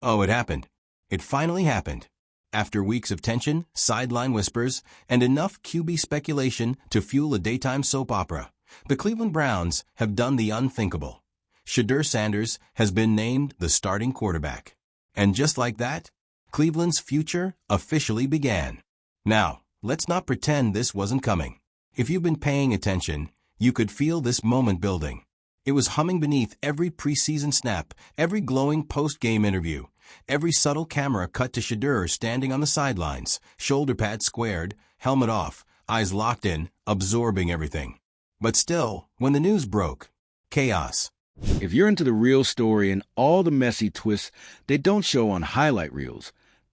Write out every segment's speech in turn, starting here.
Oh, it happened. It finally happened. After weeks of tension, sideline whispers, and enough QB speculation to fuel a daytime soap opera, the Cleveland Browns have done the unthinkable. Shedeur Sanders has been named the starting quarterback. And just like that, Cleveland's future officially began. Now, let's not pretend this wasn't coming. If you've been paying attention, you could feel this moment building. It was humming beneath every preseason snap, every glowing post-game interview, every subtle camera cut to Shedeur standing on the sidelines, shoulder pads squared, helmet off, eyes locked in, absorbing everything. But still, when the news broke, chaos. If you're into the real story and all the messy twists they don't show on highlight reels,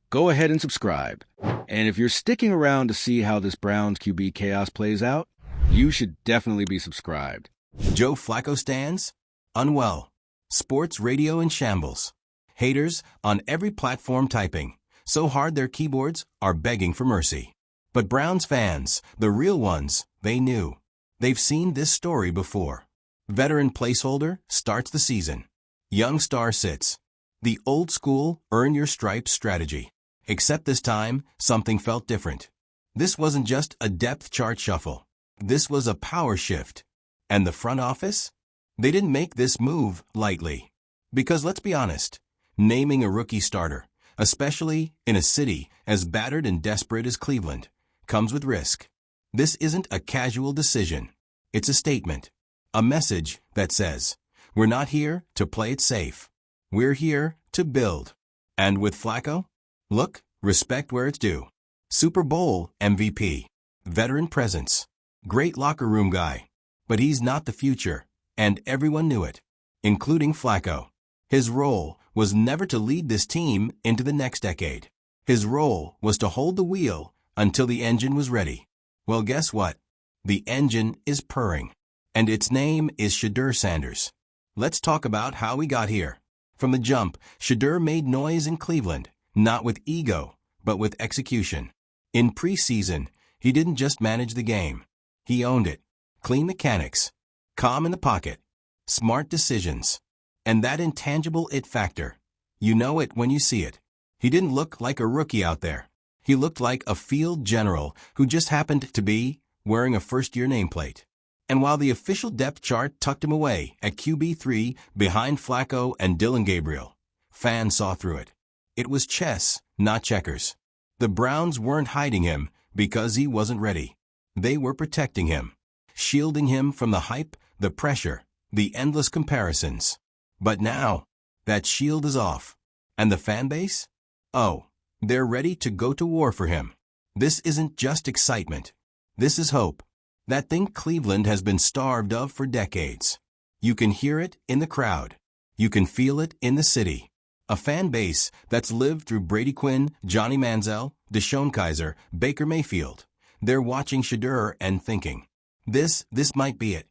go ahead and subscribe. And if you're sticking around to see how this Browns QB chaos plays out, you should definitely be subscribed. Joe Flacco stands? Unwell. Sports radio in shambles. Haters on every platform typing, so hard their keyboards are begging for mercy. But Browns fans, the real ones, they knew. They've seen this story before. Veteran placeholder starts the season. Young star sits. The old school earn your stripes strategy. Except this time, something felt different. This wasn't just a depth chart shuffle. This was a power shift. And the front office? They didn't make this move lightly. Because let's be honest, naming a rookie starter, especially in a city as battered and desperate as Cleveland, comes with risk. This isn't a casual decision. It's a statement. A message that says, we're not here to play it safe. We're here to build. And with Flacco? Look, respect where it's due. Super Bowl MVP. Veteran presence. Great locker room guy. But he's not the future, and everyone knew it, including Flacco. His role was never to lead this team into the next decade. His role was to hold the wheel until the engine was ready. Well, guess what? The engine is purring, and its name is Shedeur Sanders. Let's talk about how we got here. From the jump, Shedeur made noise in Cleveland, not with ego, but with execution. In preseason, he didn't just manage the game. He owned it. Clean mechanics, calm in the pocket, smart decisions, and that intangible it factor. You know it when you see it. He didn't look like a rookie out there. He looked like a field general who just happened to be wearing a first-year nameplate. And while the official depth chart tucked him away at QB3 behind Flacco and Dillon Gabriel, fans saw through it. It was chess, not checkers. The Browns weren't hiding him because he wasn't ready. They were protecting him. Shielding him from the hype, the pressure, the endless comparisons. But now, that shield is off. And the fan base? Oh, they're ready to go to war for him. This isn't just excitement. This is hope. That thing Cleveland has been starved of for decades. You can hear it in the crowd. You can feel it in the city. A fan base that's lived through Brady Quinn, Johnny Manziel, DeShone Kizer, Baker Mayfield. They're watching Shedeur and thinking, This might be it.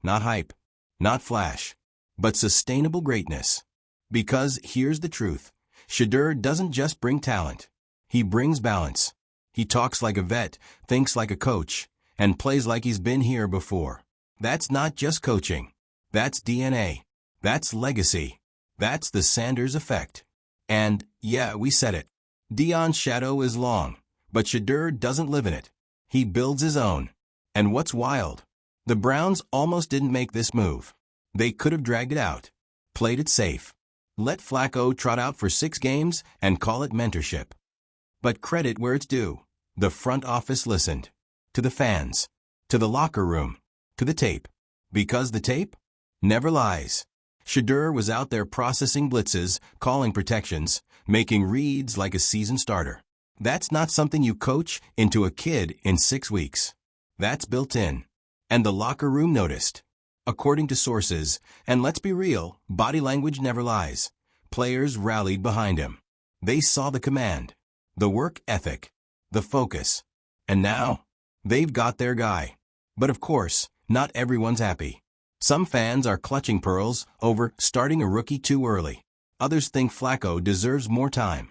Not hype, not flash, but sustainable greatness. Because here's the truth. Shedeur doesn't just bring talent. He brings balance. He talks like a vet, thinks like a coach, and plays like he's been here before. That's not just coaching. That's DNA. That's legacy. That's the Sanders effect. And, yeah, we said it. Deion's shadow is long, but Shedeur doesn't live in it. He builds his own. And what's wild? The Browns almost didn't make this move. They could have dragged it out, played it safe, let Flacco trot out for 6 games and call it mentorship. But credit where it's due. The front office listened. To the fans, to the locker room, to the tape. Because the tape never lies. Shedeur was out there processing blitzes, calling protections, making reads like a seasoned starter. That's not something you coach into a kid in 6 weeks. That's built in. And the locker room noticed. According to sources, and let's be real, body language never lies. Players rallied behind him. They saw the command, the work ethic, the focus. And now, they've got their guy. But of course, not everyone's happy. Some fans are clutching pearls over starting a rookie too early. Others think Flacco deserves more time.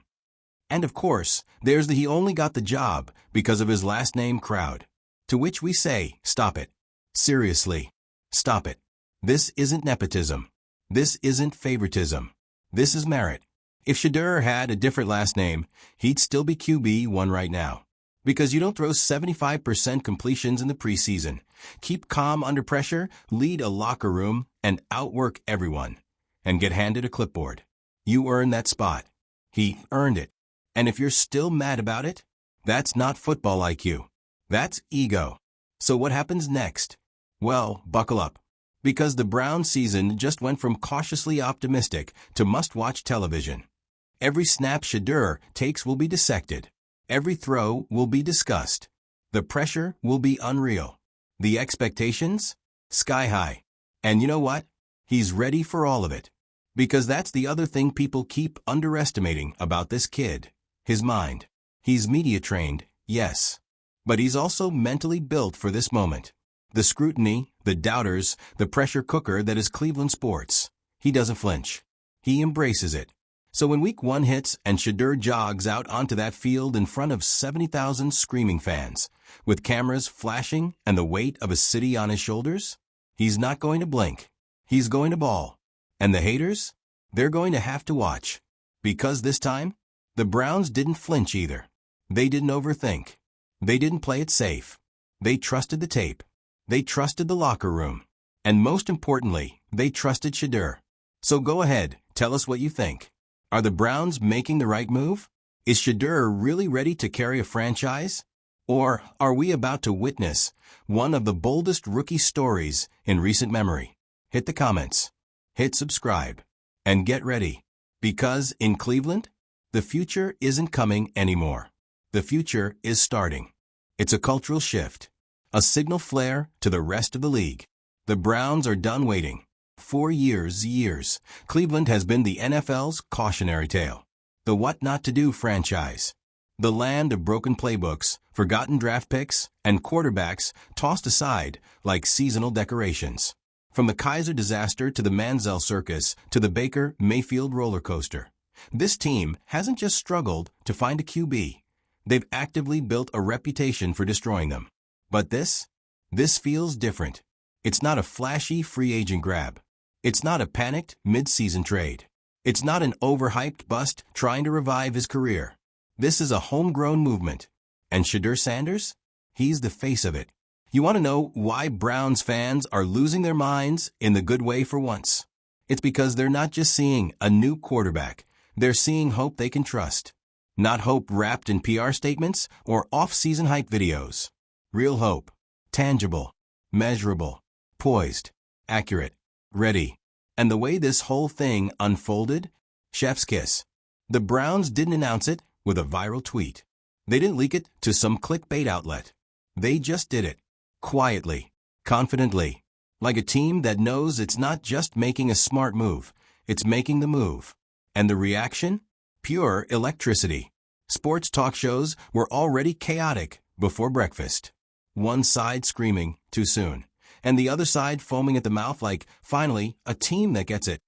And of course, there's the he only got the job because of his last name crowd. To which we say, stop it. Seriously, stop it. This isn't nepotism. This isn't favoritism. This is merit. If Shedeur had a different last name, he'd still be QB1 right now. Because you don't throw 75% completions in the preseason, keep calm under pressure, lead a locker room, and outwork everyone, and get handed a clipboard. You earned that spot. He earned it. And if you're still mad about it, that's not football IQ. That's ego. So what happens next? Well, buckle up. Because the Browns season just went from cautiously optimistic to must-watch television. Every snap Shedeur takes will be dissected. Every throw will be discussed. The pressure will be unreal. The expectations? Sky high. And you know what? He's ready for all of it. Because that's the other thing people keep underestimating about this kid. His mind. He's media trained, yes. But he's also mentally built for this moment. The scrutiny, the doubters, the pressure cooker that is Cleveland sports. He doesn't flinch. He embraces it. So when week 1 hits and Shedeur jogs out onto that field in front of 70,000 screaming fans, with cameras flashing and the weight of a city on his shoulders, he's not going to blink. He's going to ball. And the haters? They're going to have to watch. Because this time, the Browns didn't flinch either. They didn't overthink. They didn't play it safe. They trusted the tape. They trusted the locker room. And most importantly, they trusted Shedeur. So go ahead, tell us what you think. Are the Browns making the right move? Is Shedeur really ready to carry a franchise? Or are we about to witness one of the boldest rookie stories in recent memory? Hit the comments, hit subscribe, and get ready. Because in Cleveland, the future isn't coming anymore. The future is starting. It's a cultural shift, a signal flare to the rest of the league. The Browns are done waiting. 4 years, Cleveland has been the NFL's cautionary tale. The what not to do franchise. The land of broken playbooks, forgotten draft picks, and quarterbacks tossed aside like seasonal decorations. From the Kaiser disaster to the Manziel circus to the Baker Mayfield roller coaster. This team hasn't just struggled to find a QB. They've actively built a reputation for destroying them. But this feels different. It's not a flashy free agent grab. It's not a panicked mid-season trade. It's not an overhyped bust trying to revive his career. This is a homegrown movement. And Shedeur Sanders? He's the face of it. You want to know why Browns fans are losing their minds in the good way for once? It's because they're not just seeing a new quarterback. They're seeing hope they can trust. Not hope wrapped in PR statements or off-season hype videos. Real hope. Tangible. Measurable. Poised. Accurate. Ready. And the way this whole thing unfolded? Chef's kiss. The Browns didn't announce it with a viral tweet. They didn't leak it to some clickbait outlet. They just did it. Quietly. Confidently. Like a team that knows it's not just making a smart move. It's making the move. And the reaction? Pure electricity. Sports talk shows were already chaotic before breakfast. One side screaming, too soon. And the other side foaming at the mouth like, finally, a team that gets it.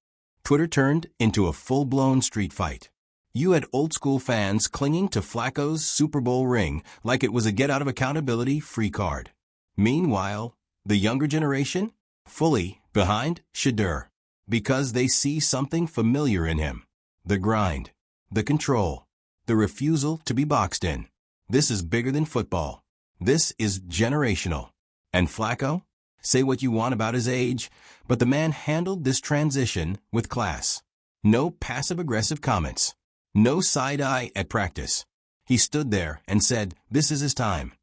Twitter turned into a full-blown street fight. You had old-school fans clinging to Flacco's Super Bowl ring like it was a get-out-of-accountability free card. Meanwhile, the younger generation? Fully behind Shedeur. Because they see something familiar in him. The grind. The control. The refusal to be boxed in. This is bigger than football. This is generational. And Flacco? Say what you want about his age, but the man handled this transition with class. No passive-aggressive comments. No side-eye at practice. He stood there and said, this is his time.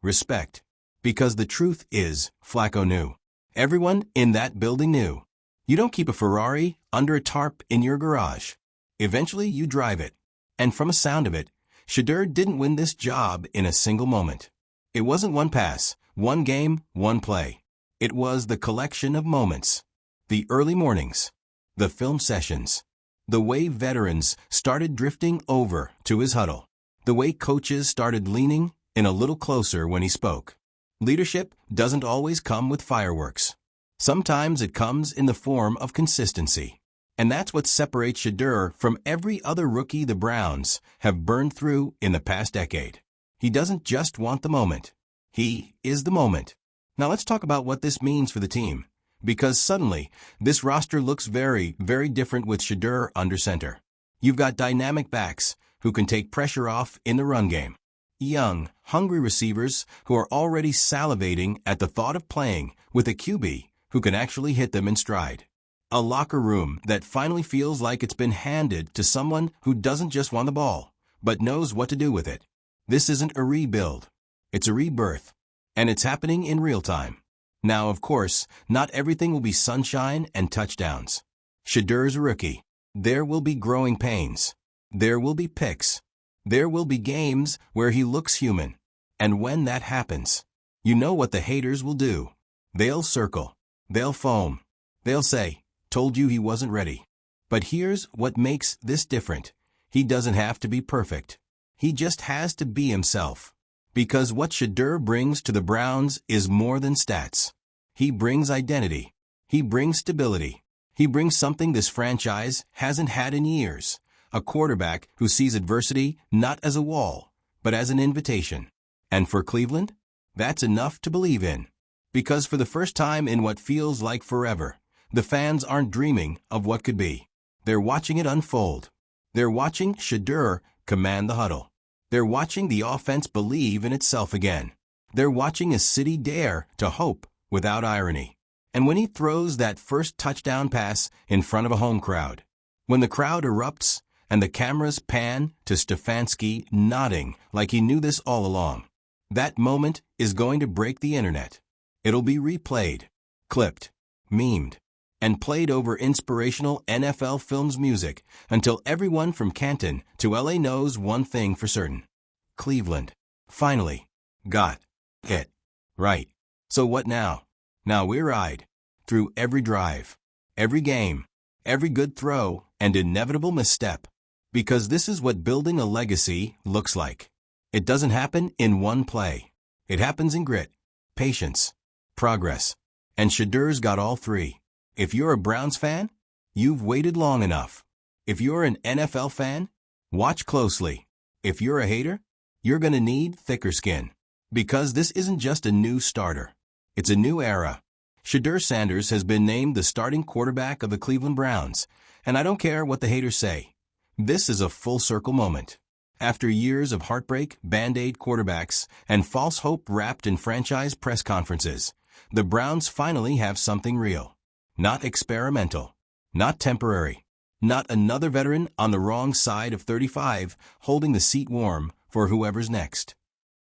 Respect. Because the truth is, Flacco knew. Everyone in that building knew. You don't keep a Ferrari under a tarp in your garage. Eventually, you drive it. And from a sound of it, Shedeur didn't win this job in a single moment. It wasn't one pass, one game, one play. It was the collection of moments. The early mornings. The film sessions. The way veterans started drifting over to his huddle. The way coaches started leaning in a little closer when he spoke. Leadership doesn't always come with fireworks. Sometimes it comes in the form of consistency. And that's what separates Shedeur from every other rookie the Browns have burned through in the past decade. He doesn't just want the moment. He is the moment. Now let's talk about what this means for the team. Because suddenly, this roster looks very, very different with Shedeur under center. You've got dynamic backs who can take pressure off in the run game. Young, hungry receivers who are already salivating at the thought of playing with a QB who can actually hit them in stride. A locker room that finally feels like it's been handed to someone who doesn't just want the ball, but knows what to do with it. This isn't a rebuild. It's a rebirth. And it's happening in real time. Now, of course, not everything will be sunshine and touchdowns. Shedeur's a rookie. There will be growing pains. There will be picks. There will be games where he looks human. And when that happens, you know what the haters will do. They'll circle. They'll foam. They'll say, "Told you he wasn't ready." But here's what makes this different. He doesn't have to be perfect. He just has to be himself. Because what Shedeur brings to the Browns is more than stats. He brings identity. He brings stability. He brings something this franchise hasn't had in years. A quarterback who sees adversity not as a wall, but as an invitation. And for Cleveland, that's enough to believe in. Because for the first time in what feels like forever, the fans aren't dreaming of what could be. They're watching it unfold. They're watching Shedeur command the huddle. They're watching the offense believe in itself again. They're watching a city dare to hope without irony. And when he throws that first touchdown pass in front of a home crowd, when the crowd erupts and the cameras pan to Stefanski nodding like he knew this all along, that moment is going to break the internet. It'll be replayed, clipped, memed, and played over inspirational NFL Films music until everyone from Canton to LA knows one thing for certain. Cleveland finally got it right. So what now? Now we're eyed through every drive, every game, every good throw, and inevitable misstep. Because this is what building a legacy looks like. It doesn't happen in one play. It happens in grit, patience, progress. And Shedeur's got all three. If you're a Browns fan, you've waited long enough. If you're an NFL fan, watch closely. If you're a hater, you're going to need thicker skin. Because this isn't just a new starter. It's a new era. Shedeur Sanders has been named the starting quarterback of the Cleveland Browns, and I don't care what the haters say. This is a full circle moment. After years of heartbreak, Band-Aid quarterbacks, and false hope wrapped in franchise press conferences, the Browns finally have something real. Not experimental. Not temporary. Not another veteran on the wrong side of 35 holding the seat warm for whoever's next.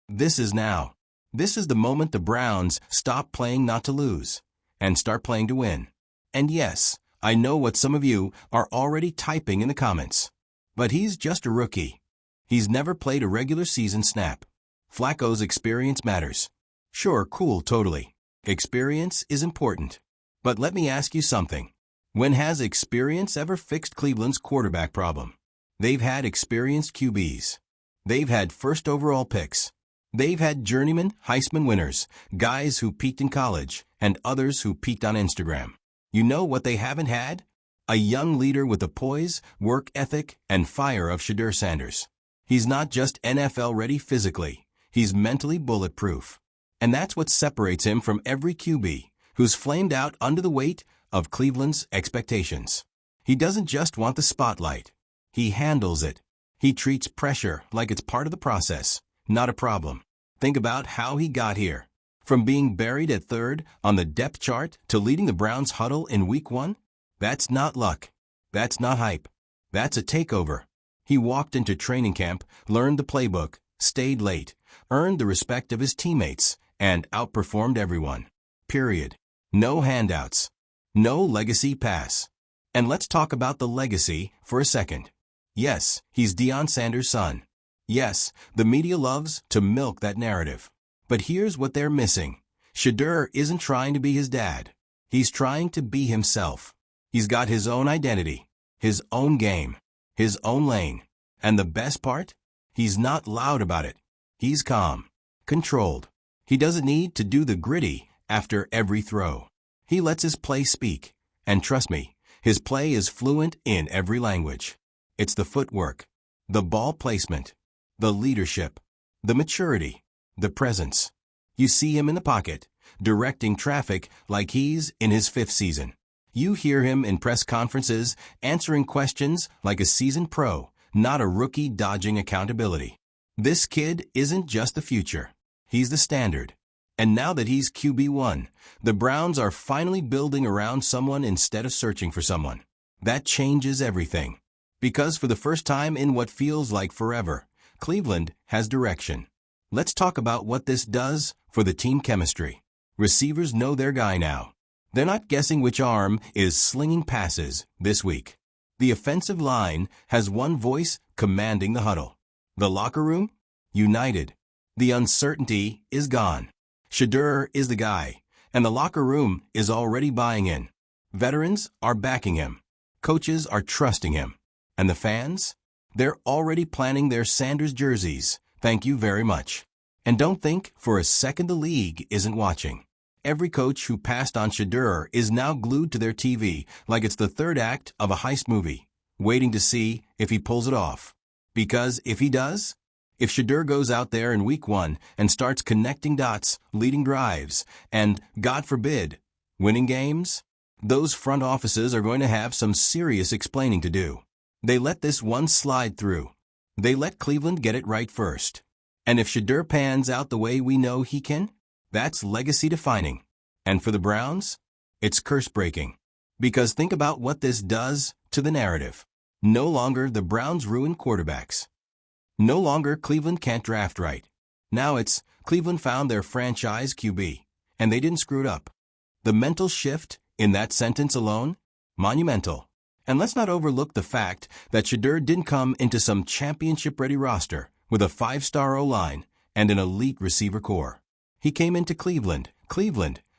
This is now. This is the moment the Browns stop playing not to lose and start playing to win. And yes, I know what some of you are already typing in the comments. But he's just a rookie. He's never played a regular season snap. Flacco's experience matters. Sure, cool, totally. Experience is important. But let me ask you something. When has experience ever fixed Cleveland's quarterback problem? They've had experienced QBs. They've had first overall picks. They've had journeyman Heisman winners, guys who peaked in college, and others who peaked on Instagram. You know what they haven't had? A young leader with the poise, work ethic, and fire of Shedeur Sanders. He's not just NFL ready physically. He's mentally bulletproof. And that's what separates him from every QB who's flamed out under the weight of Cleveland's expectations. He doesn't just want the spotlight. He handles it. He treats pressure like it's part of the process, not a problem. Think about how he got here. From being buried at third on the depth chart to leading the Browns huddle in Week 1? That's not luck. That's not hype. That's a takeover. He walked into training camp, learned the playbook, stayed late, earned the respect of his teammates, and outperformed everyone. Period. No handouts. No legacy pass. And let's talk about the legacy for a second. Yes, he's Deion Sanders' son. Yes, the media loves to milk that narrative. But here's what they're missing. Shedeur isn't trying to be his dad. He's trying to be himself. He's got his own identity, his own game, his own lane. And the best part? He's not loud about it. He's calm, controlled. He doesn't need to do the gritty after every throw. He lets his play speak. And trust me, his play is fluent in every language. It's the footwork, the ball placement, the leadership, the maturity, the presence. You see him in the pocket, directing traffic like he's in his 5th season. You hear him in press conferences answering questions like a seasoned pro, not a rookie dodging accountability. This kid isn't just the future. He's the standard. And now that he's QB1, the Browns are finally building around someone instead of searching for someone. That changes everything. Because for the first time in what feels like forever, Cleveland has direction. Let's talk about what this does for the team chemistry. Receivers know their guy now. They're not guessing which arm is slinging passes this week. The offensive line has one voice commanding the huddle. The locker room? United. The uncertainty is gone. Shedeur is the guy, and the locker room is already buying in. Veterans are backing him. Coaches are trusting him. And the fans? They're already planning their Sanders jerseys. Thank you very much. And don't think for a second the league isn't watching. Every coach who passed on Shedeur is now glued to their TV like it's the third act of a heist movie, waiting to see if he pulls it off. Because if he does, if Shedeur goes out there in week 1 and starts connecting dots, leading drives, and, God forbid, winning games, those front offices are going to have some serious explaining to do. They let this one slide through. They let Cleveland get it right first. And if Shedeur pans out the way we know he can, that's legacy defining. And for the Browns, it's curse breaking. Because think about what this does to the narrative. No longer the Browns ruin quarterbacks. No longer Cleveland can't draft right. Now it's Cleveland found their franchise QB, and they didn't screw it up. The mental shift in that sentence alone, monumental. And let's not overlook the fact that Shedeur didn't come into some championship-ready roster with a 5-star O-line and an elite receiver core. He came into Cleveland,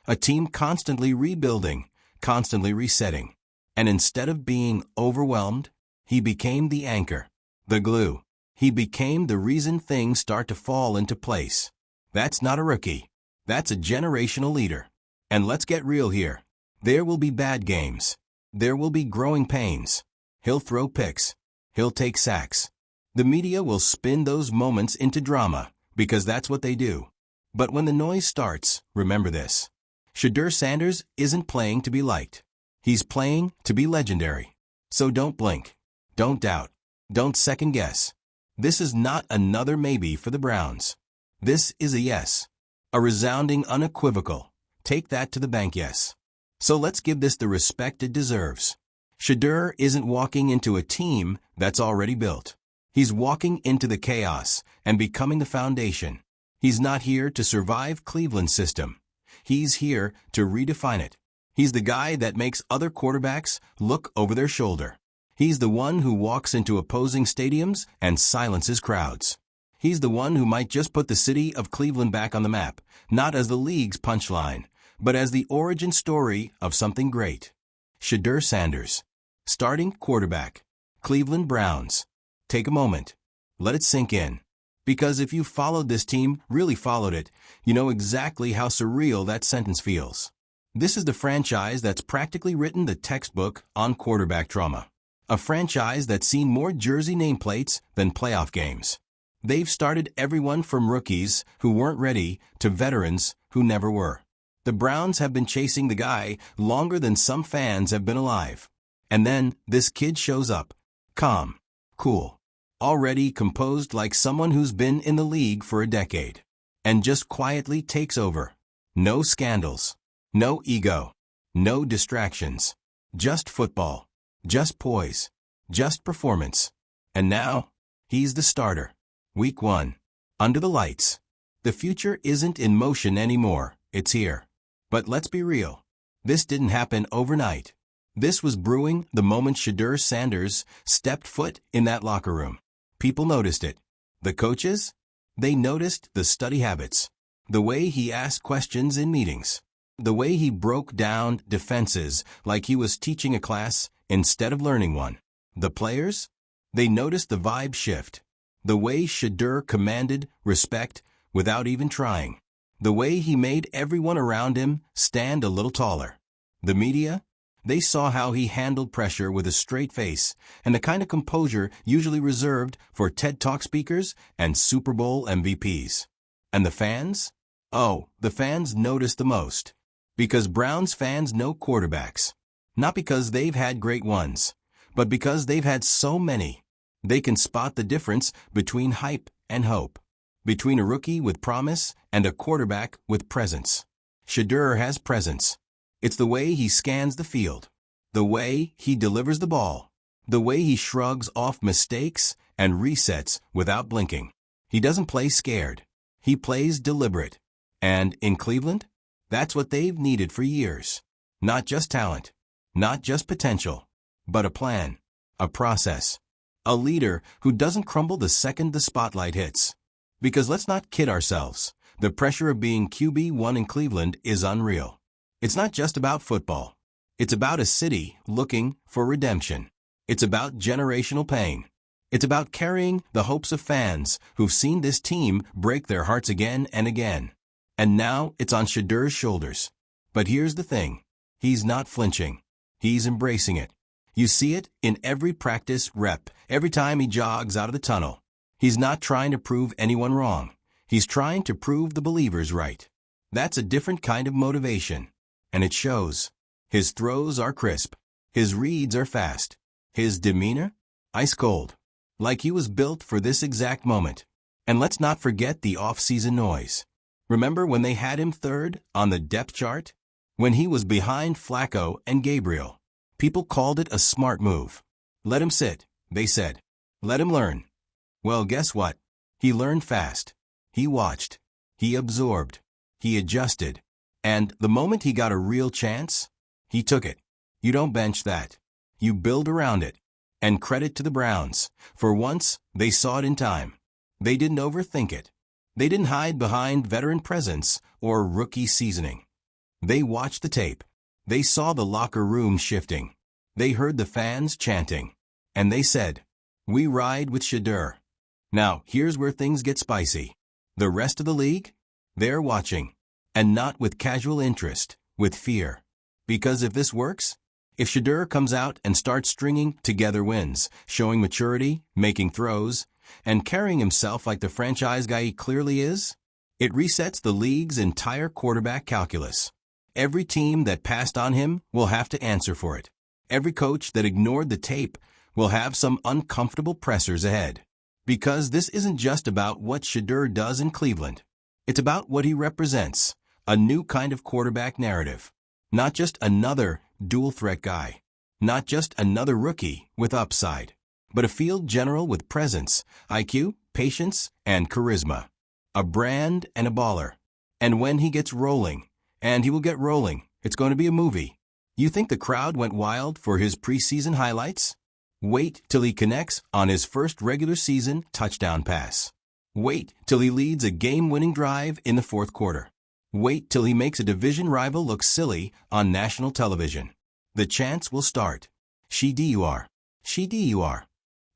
a team constantly rebuilding, constantly resetting. And instead of being overwhelmed, he became the anchor, the glue. He became the reason things start to fall into place. That's not a rookie. That's a generational leader. And let's get real here. There will be bad games. There will be growing pains. He'll throw picks. He'll take sacks. The media will spin those moments into drama, because that's what they do. But when the noise starts, remember this. Shedeur Sanders isn't playing to be liked. He's playing to be legendary. So don't blink. Don't doubt. Don't second guess. This is not another maybe for the Browns. This is a yes. A resounding, unequivocal, take that to the bank yes. So let's give this the respect it deserves. Shedeur isn't walking into a team that's already built. He's walking into the chaos and becoming the foundation. He's not here to survive Cleveland's system. He's here to redefine it. He's the guy that makes other quarterbacks look over their shoulder. He's the one who walks into opposing stadiums and silences crowds. He's the one who might just put the city of Cleveland back on the map, not as the league's punchline, but as the origin story of something great. Shedeur Sanders, starting quarterback, Cleveland Browns. Take a moment. Let it sink in. Because if you followed this team, really followed it, you know exactly how surreal that sentence feels. This is the franchise that's practically written the textbook on quarterback trauma. A franchise that's seen more jersey nameplates than playoff games. They've started everyone from rookies who weren't ready to veterans who never were. The Browns have been chasing the guy longer than some fans have been alive. And then this kid shows up. Calm. Cool. Already composed like someone who's been in the league for a decade. And just quietly takes over. No scandals. No ego. No distractions. Just football. Just poise. Just performance. And now, he's the starter. Week 1. Under the lights. The future isn't in motion anymore. It's here. But let's be real. This didn't happen overnight. This was brewing the moment Shedeur Sanders stepped foot in that locker room. People noticed it. The coaches? They noticed the study habits. The way he asked questions in meetings. The way he broke down defenses like he was teaching a class instead of learning one. The players? They noticed the vibe shift. The way Shedeur commanded respect without even trying. The way he made everyone around him stand a little taller. The media? They saw how he handled pressure with a straight face and the kind of composure usually reserved for TED Talk speakers and Super Bowl MVPs. And the fans? Oh, the fans noticed the most. Because Browns fans know quarterbacks. Not because they've had great ones, but because they've had so many. They can spot the difference between hype and hope, between a rookie with promise and a quarterback with presence. Shedeur has presence. It's the way he scans the field, the way he delivers the ball, the way he shrugs off mistakes and resets without blinking. He doesn't play scared. He plays deliberate. And in Cleveland, that's what they've needed for years. Not just talent, not just potential, but a plan, a process, a leader who doesn't crumble the second the spotlight hits. Because let's not kid ourselves, the pressure of being QB1 in Cleveland is unreal. It's not just about football. It's about a city looking for redemption. It's about generational pain. It's about carrying the hopes of fans who've seen this team break their hearts again and again. And now it's on Shedeur's shoulders. But here's the thing. He's not flinching. He's embracing it. You see it in every practice rep, every time he jogs out of the tunnel. He's not trying to prove anyone wrong. He's trying to prove the believers right. That's a different kind of motivation. And it shows. His throws are crisp. His reads are fast. His demeanor? Ice cold. Like he was built for this exact moment. And let's not forget the off-season noise. Remember when they had him third on the depth chart? When he was behind Flacco and Gabriel. People called it a smart move. Let him sit, they said. Let him learn. Well, guess what? He learned fast. He watched. He absorbed. He adjusted. And the moment he got a real chance, he took it. You don't bench that. You build around it. And credit to the Browns. For once, they saw it in time. They didn't overthink it. They didn't hide behind veteran presence or rookie seasoning. They watched the tape. They saw the locker room shifting. They heard the fans chanting. And they said, "We ride with Shedeur." Now, here's where things get spicy. The rest of the league? They're watching. And not with casual interest, with fear. Because if this works, if Shedeur comes out and starts stringing together wins, showing maturity, making throws, and carrying himself like the franchise guy he clearly is, it resets the league's entire quarterback calculus. Every team that passed on him will have to answer for it. Every coach that ignored the tape will have some uncomfortable pressers ahead. Because this isn't just about what Shedeur does in Cleveland. It's about what he represents, a new kind of quarterback narrative. Not just another dual-threat guy. Not just another rookie with upside. But a field general with presence, IQ, patience, and charisma. A brand and a baller. And when he gets rolling, and he will get rolling, it's going to be a movie. You think the crowd went wild for his preseason highlights? Wait till he connects on his first regular season touchdown pass. Wait till he leads a game-winning drive in the fourth quarter. Wait till he makes a division rival look silly on national television. The chants will start. Shedeur. Shedeur.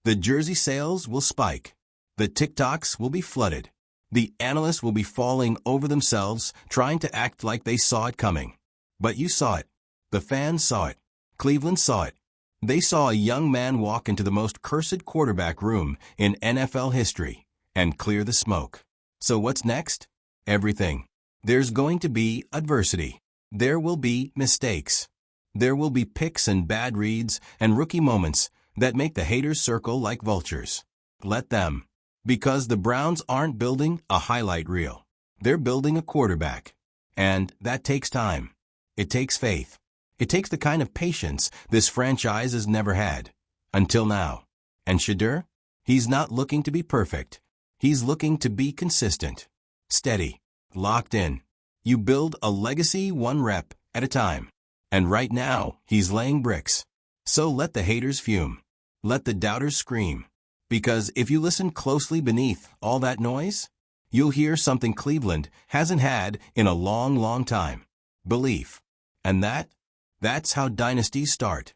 The jersey sales will spike. The TikToks will be flooded. The analysts will be falling over themselves, trying to act like they saw it coming. But you saw it. The fans saw it. Cleveland saw it. They saw a young man walk into the most cursed quarterback room in NFL history and clear the smoke. So what's next? Everything. There's going to be adversity. There will be mistakes. There will be picks and bad reads and rookie moments that make the haters circle like vultures. Let them. Because the Browns aren't building a highlight reel. They're building a quarterback. And that takes time. It takes faith. It takes the kind of patience this franchise has never had. Until now. And Shedeur? He's not looking to be perfect. He's looking to be consistent. Steady. Locked in. You build a legacy one rep at a time. And right now, he's laying bricks. So let the haters fume. Let the doubters scream. Because if you listen closely beneath all that noise, you'll hear something Cleveland hasn't had in a long, long time. Belief. And that's how dynasties start.